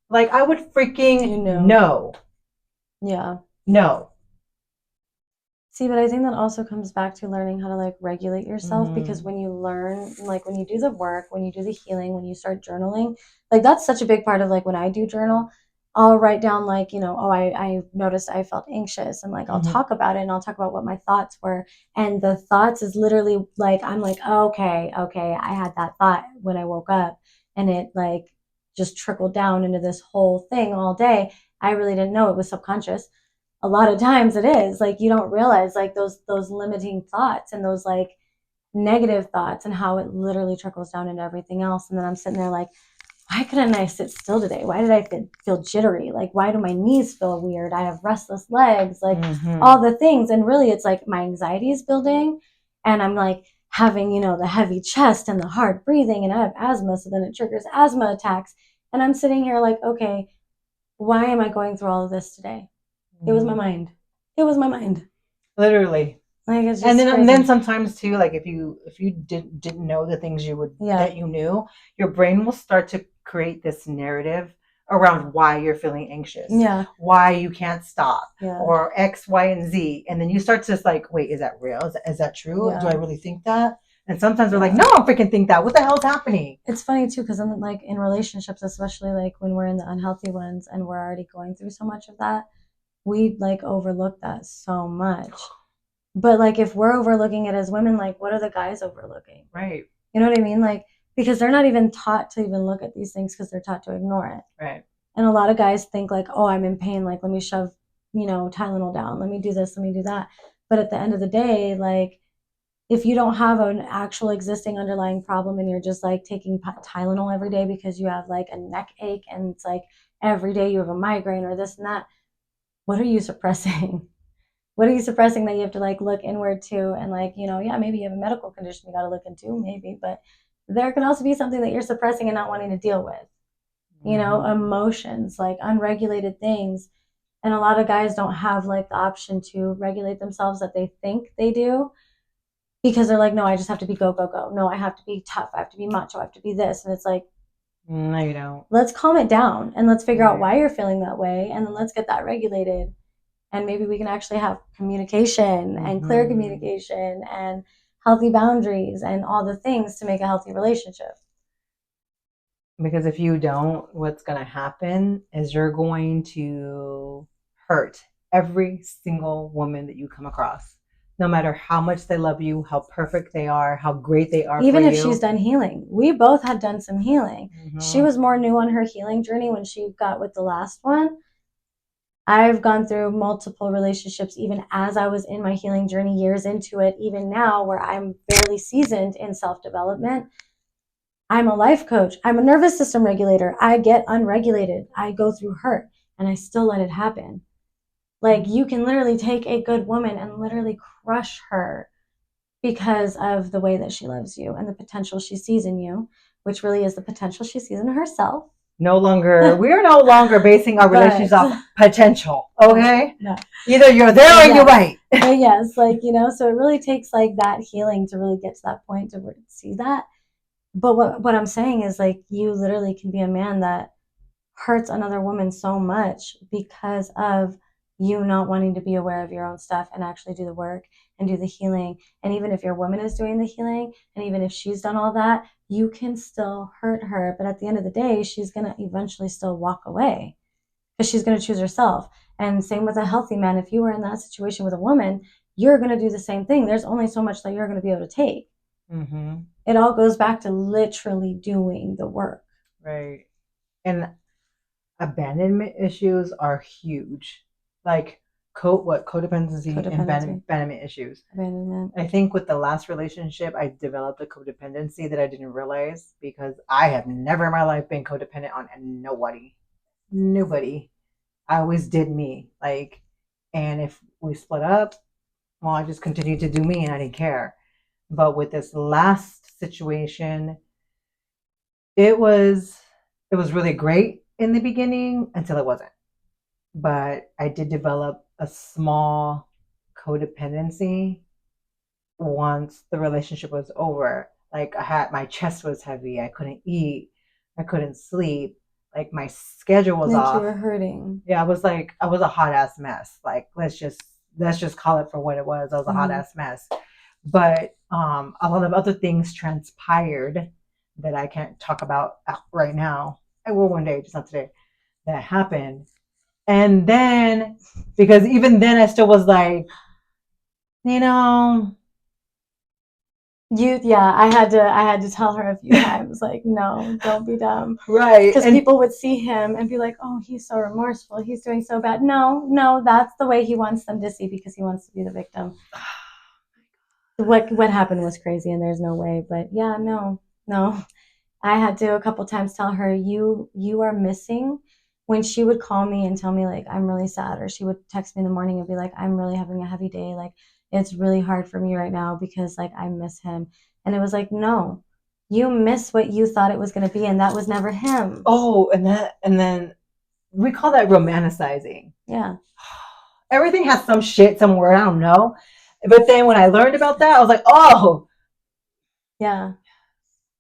Like I would You freaking know. know. Yeah. No. See, but I think that also comes back to learning how to like regulate yourself because Mm-hmm. when you learn, like when you do the work, when you do the healing, when you start journaling, like that's such a big part of like when I do journal, I'll write down like, oh, I noticed I felt anxious and like I'll Mm-hmm. talk about it and I'll talk about what my thoughts were. And the thoughts is literally like, I'm like, oh, okay, I had that thought when I woke up and it like just trickled down into this whole thing all day. I really didn't know it was subconscious. A lot of times it is like you don't realize like those limiting thoughts and those like negative thoughts and how it literally trickles down into everything else. And then I'm sitting there like, why couldn't I sit still today? Why did I feel jittery? Like, why do my knees feel weird? I have restless legs, like Mm-hmm. all the things. And really, it's like my anxiety is building, and I'm like having, the heavy chest and the hard breathing, and I have asthma. So then it triggers asthma attacks. And I'm sitting here like, okay, why am I going through all of this today? It was my Mm. mind. It was my mind. Literally. Like it's And just then crazy. sometimes too, like if you didn't know the things Yeah. that you knew, your brain will start to create this narrative around why you're feeling anxious, Yeah. why you can't stop, Yeah. or X, Y, and Z. And then you start to just like, wait, is that real? Is that true? Do I Yeah. really think that? And sometimes we're like, Yeah. no, I don't freaking think that. What the hell's happening? It's funny too, because in like in relationships, especially like when we're in the unhealthy ones and we're already going through so much of that, we like overlook that so much. But like if we're overlooking it as women, like what are the guys overlooking? Right, You know what I mean? Like because they're not even taught to even look at these things because they're taught to ignore it. right. And a lot of guys think like, oh, I'm in pain, like let me shove, Tylenol down, let me do this, let me do that. But at the end of the day, like if you don't have an actual existing underlying problem and you're just like taking Tylenol every day because you have like a neck ache and it's like every day you have a migraine or this and that, what are you suppressing? What are you suppressing that you have to like look inward to and like, yeah, maybe you have a medical condition you got to look into, maybe, but there can also be something that you're suppressing and not wanting to deal with, Mm-hmm. emotions, like unregulated things. And a lot of guys don't have like the option to regulate themselves that they think they do because they're like, no, I just have to be go, go, go. No, I have to be tough. I have to be macho. I have to be this. And it's like, No, you don't. let's calm it down and let's figure out Right. why you're feeling that way. And then let's get that regulated. And maybe we can actually have communication and clear Mm-hmm. communication and healthy boundaries and all the things to make a healthy relationship. Because if you don't, what's going to happen is you're going to hurt every single woman that you come across. No matter how much they love you, how perfect they are, how great they are for Even if she's you. done healing, we both had done some healing. She Mm-hmm. was more new on her healing journey when she got with the last one. I've gone through multiple relationships, even as I was in my healing journey, years into it, even now, where I'm fairly seasoned in self development. I'm a life coach. I'm a nervous system regulator. I get unregulated. I go through hurt and I still let it happen. Like, you can literally take a good woman and literally crush her because of the way that she loves you and the potential she sees in you, which really is the potential she sees in herself. We're no longer basing our relationships off potential. Okay. No. Either you're there or you're right. But yes, like, so it really takes like that healing to really get to that point to see that. But what I'm saying is, like, you literally can be a man that hurts another woman so much because of you not wanting to be aware of your own stuff and actually do the work and do the healing. And even if your woman is doing the healing, and even if she's done all that, you can still hurt her. But at the end of the day, she's going to eventually still walk away because she's going to choose herself. And same with a healthy man. If you were in that situation with a woman, you're going to do the same thing. There's only so much that you're going to be able to take. Mm-hmm. It all goes back to literally doing the work. Right. And abandonment issues are huge. Like codependency and abandonment issues. Abandonment. I think with the last relationship, I developed a codependency that I didn't realize because I have never in my life been codependent on nobody. Nobody. I always did me. Like, and if we split up, well, I just continued to do me and I didn't care. But with this last situation, it was really great in the beginning until it wasn't. But I did develop a small codependency once the relationship was over. Like, my chest was heavy, I couldn't eat, I couldn't sleep, like my schedule was like off. You were hurting. Yeah, I was a hot ass mess. Like, let's just call it for what it was. I was a hot ass mess. But a lot of other things transpired that I can't talk about right now. I will one day, just not today. That happened. And then, because even then I still was like, I had to tell her a few times, like, no, don't be dumb. Right. Because people would see him and be like, oh, he's so remorseful, he's doing so bad. No, that's the way he wants them to see, because he wants to be the victim. What happened was crazy and there's no way. But yeah, no. I had to a couple times tell her, you are missing. When she would call me and tell me, like, I'm really sad, or she would text me in the morning and be like, I'm really having a heavy day, like, it's really hard for me right now because, like, I miss him. And it was like, no, you miss what you thought it was going to be, and that was never him. Oh, and then we call that romanticizing. Yeah. Everything has some shit somewhere, I don't know. But then when I learned about that, I was like, oh. Yeah.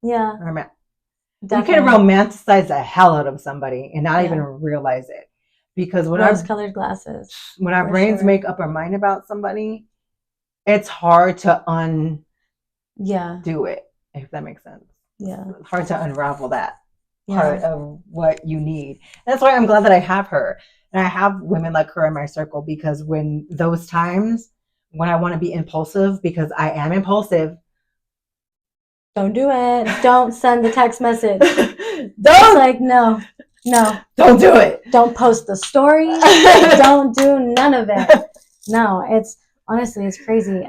You can romanticize the hell out of somebody and not even realize it. Because when rose-colored glasses. When our brains make up our mind about somebody, it's hard to do it, if that makes sense. Yeah. It's hard to unravel that part of what you need. And that's why I'm glad that I have her. And I have women like her in my circle, because when those times when I want to be impulsive, because I am impulsive. Don't do it. Don't send the text message. Don't. It's like, no. Don't do it. Don't post the story. Don't do none of it. No, it's honestly, it's crazy.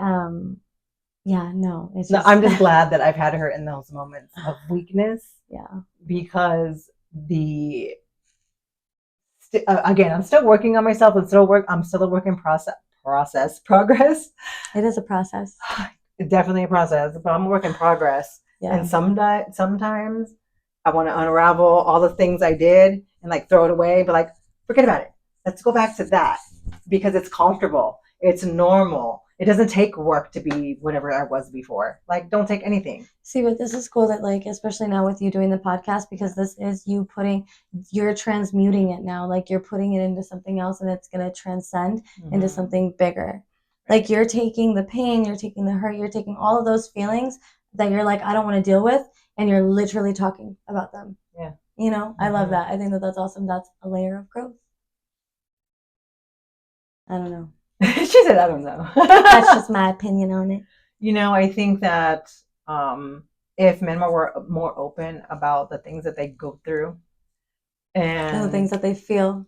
Yeah, no. It's just... I'm just glad that I've had her in those moments of weakness. Yeah. Because again, I'm still working on myself. I'm still a work in progress. It is a process. Definitely a process, but I'm a work in progress. Yeah. And sometimes I want to unravel all the things I did and like throw it away, but like, forget about it. Let's go back to that, because it's comfortable. It's normal. It doesn't take work to be whatever I was before. Like, don't take anything. See, but this is cool that, like, especially now with you doing the podcast, because this is you're transmuting it now. Like, you're putting it into something else, and it's going to transcend into something bigger. Like, you're taking the pain, you're taking the hurt, you're taking all of those feelings that you're like, I don't want to deal with, and you're literally talking about them. Yeah. I love that. I think that that's awesome. That's a layer of growth. I don't know. She said, I don't know. That's just my opinion on it. I think that if men were more open about the things that they go through and the things that they feel,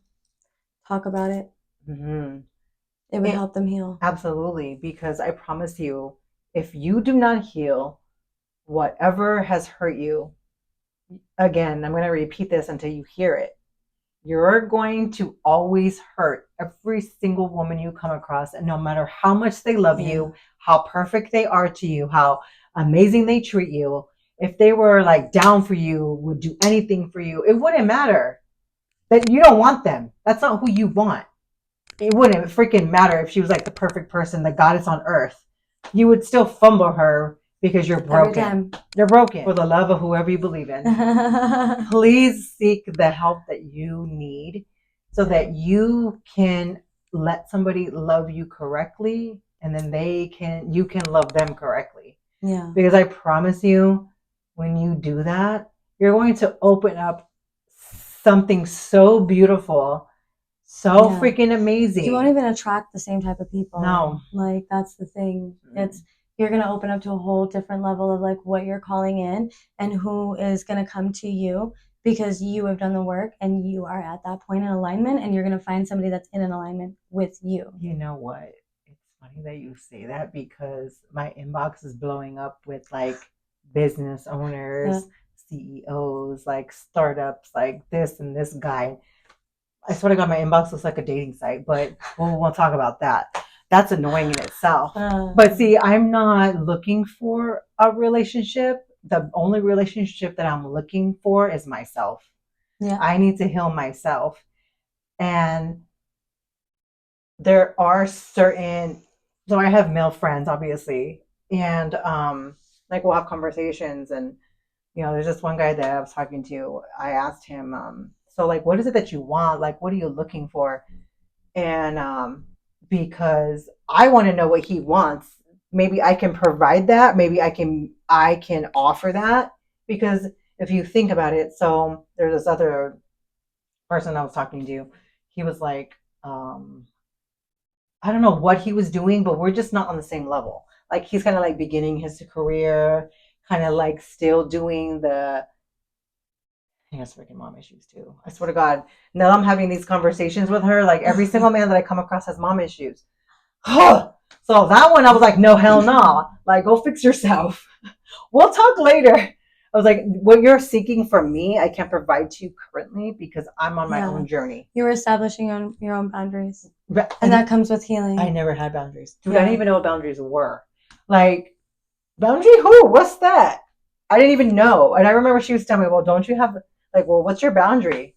talk about it. It would help them heal. Absolutely. Because I promise you, if you do not heal whatever has hurt you, again, I'm going to repeat this until you hear it. You're going to always hurt every single woman you come across. And no matter how much they love you, how perfect they are to you, how amazing they treat you, if they were like down for you, would do anything for you, it wouldn't matter. That you don't want them. That's not who you want. It wouldn't freaking matter if she was like the perfect person, the goddess on earth. You would still fumble her because you're broken. You're broken. For the love of whoever you believe in, please seek the help that you need so that you can let somebody love you correctly, and then you can love them correctly. Yeah. Because I promise you, when you do that, you're going to open up something so beautiful, so freaking amazing. You won't even attract the same type of people. No. Like, that's the thing. You're going to open up to a whole different level of like what you're calling in and who is going to come to you because you have done the work and you are at that point in alignment, and you're going to find somebody that's in an alignment with you. You know what? It's funny that you say that because my inbox is blowing up with like business owners, CEOs, like startups, like this and this guy. I swear to God, my inbox looks like a dating site, but we'll talk about that. That's annoying in itself. But see, I'm not looking for a relationship. The only relationship that I'm looking for is myself. Yeah. I need to heal myself. And there are certain, so I have male friends, obviously. And like we'll have conversations, and there's this one guy that I was talking to. I asked him, so like, what is it that you want? Like, what are you looking for? And because I want to know what he wants, maybe I can provide that. Maybe I can offer that. Because if you think about it, so there's this other person I was talking to. He was like, I don't know what he was doing, but we're just not on the same level. Like he's kind of like beginning his career, kind of like still doing the. He has freaking mom issues too. I swear to God. Now I'm having these conversations with her. Like every single man that I come across has mom issues. So that one, I was like, no, hell no. Like, go fix yourself. We'll talk later. I was like, what you're seeking from me, I can't provide to you currently because I'm on my own journey. You're establishing your own boundaries. And that comes with healing. I never had boundaries. Dude, I didn't even know what boundaries were. Like, boundary who? What's that? I didn't even know. And I remember she was telling me, well, don't you have, like, well, what's your boundary?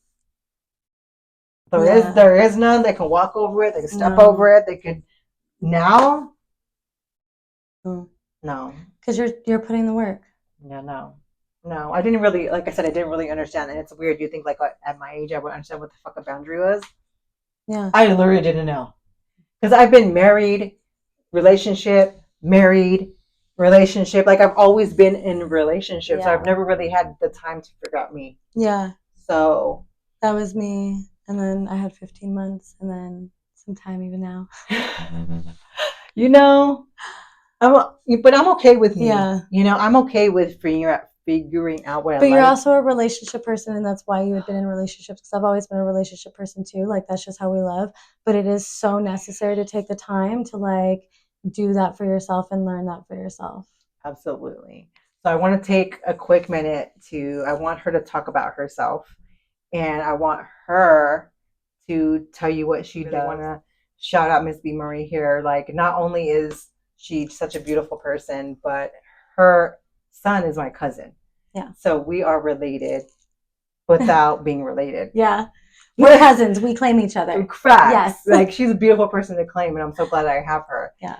There is none. They can walk over it. They can step over it. They could, now? No. Because you're putting the work. Yeah, no. I didn't really, like I said, I didn't really understand. And it's weird. You think, like, at my age, I would understand what the fuck a boundary was. Yeah. I literally didn't know. Because I've been married, relationship. Like, I've always been in relationships. So I've never really had the time to figure out me. Yeah. So. That was me. And then I had 15 months and then some time even now. But I'm okay with me. Yeah. I'm okay with figuring out what I like. But you're also a relationship person, and that's why you had been in relationships, because I've always been a relationship person too. Like, that's just how we love. But it is so necessary to take the time to like do that for yourself and learn that for yourself. Absolutely. So I want to take a quick minute I want her to talk about herself, and I want her to tell you what she does. I want to shout out Miss B. Marie here. Like, not only is she such a beautiful person, but her son is my cousin. Yeah. So we are related without being related. Yeah. We're cousins. We claim each other. Facts. Yes. Like, she's a beautiful person to claim, and I'm so glad I have her. Yeah.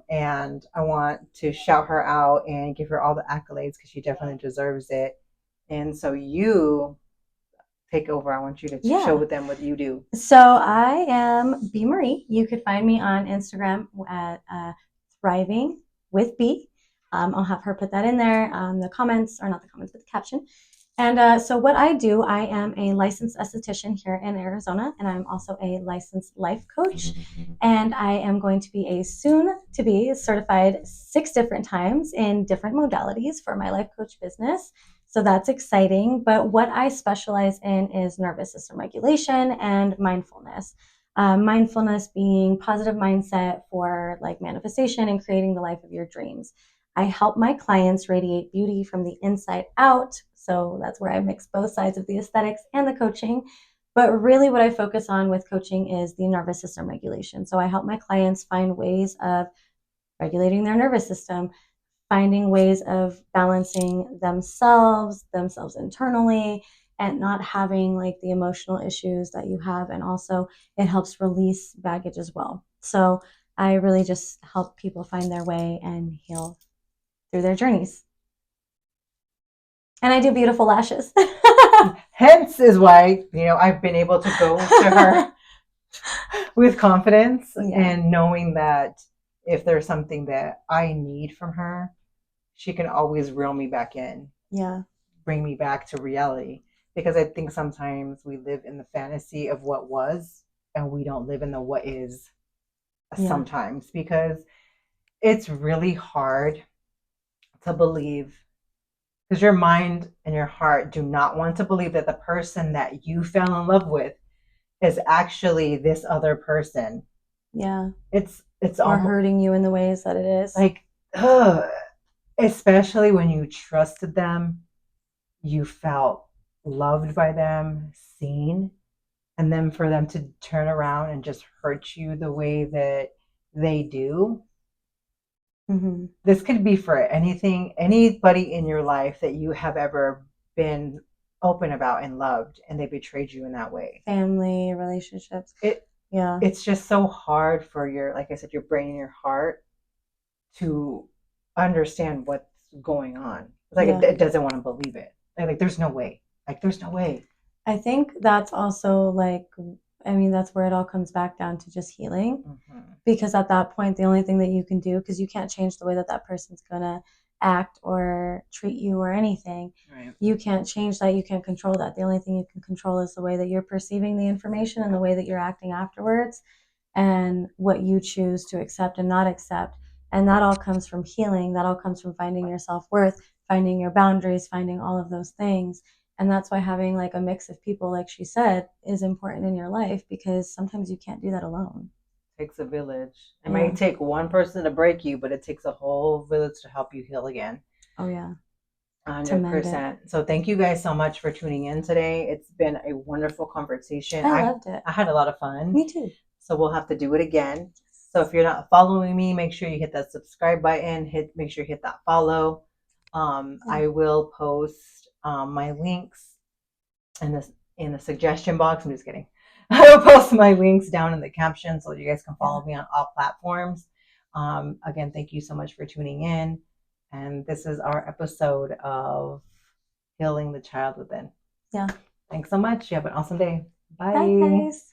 And I want to shout her out and give her all the accolades because she definitely deserves it. And so you take over. I want you to show with them what you do. So I am B. Marie. You could find me on Instagram at Thriving with B. I'll have her put that in there, the comments, or not the comments, but the caption. And so what I do, I am a licensed esthetician here in Arizona, and I'm also a licensed life coach. And I am going to be a soon-to-be certified 6 different times in different modalities for my life coach business. So that's exciting. But what I specialize in is nervous system regulation and mindfulness. Mindfulness being positive mindset for like manifestation and creating the life of your dreams. I help my clients radiate beauty from the inside out So that's where I mix both sides of the aesthetics and the coaching. But really, what I focus on with coaching is the nervous system regulation. So I help my clients find ways of regulating their nervous system, finding ways of balancing themselves internally, and not having like the emotional issues that you have. And also, it helps release baggage as well. So I really just help people find their way and heal through their journeys. And I do beautiful lashes. Hence is why, I've been able to go to her with confidence Yeah. and knowing that if there's something that I need from her, she can always reel me back in. Yeah. Bring me back to reality. Because I think sometimes we live in the fantasy of what was and we don't live in the what is sometimes, because it's really hard to believe, because your mind and your heart do not want to believe that the person that you fell in love with is actually this other person. Yeah. It's Or almost hurting you in the ways that it is. like, ugh, especially when you trusted them, you felt loved by them, seen, and then for them to turn around and just hurt you the way that they do. Mm-hmm. This could be for anybody in your life that you have ever been open about and loved, and they betrayed you in that way. Family, relationships. It's just so hard for your, like I said, your brain and your heart to understand what's going on. It's like it doesn't want to believe it. Like there's no way. Like there's no way. I think that's also like, I mean, that's where it all comes back down to just healing. Mm-hmm. Because at that point, the only thing that you can do, because you can't change the way that that person's going to act or treat you or anything. Right. You can't change that. You can't control that. The only thing you can control is the way that you're perceiving the information and the way that you're acting afterwards and what you choose to accept and not accept. And that all comes from healing. That all comes from finding your self-worth, finding your boundaries, finding all of those things. And that's why having like a mix of people, like she said, is important in your life, because sometimes you can't do that alone. It takes a village. It might take one person to break you, but it takes a whole village to help you heal again. Oh yeah. 100%. So thank you guys so much for tuning in today. It's been a wonderful conversation. I loved it. I had a lot of fun. Me too. So we'll have to do it again. So if you're not following me, make sure you hit that subscribe button. Make sure you hit that follow. I will post my links in the suggestion box. I'm just kidding. I will post my links down in the caption so you guys can follow me on all platforms. Again, thank you so much for tuning in. And this is our episode of Healing the Child Within. Yeah. Thanks so much. You have an awesome day. Bye. Bye, guys.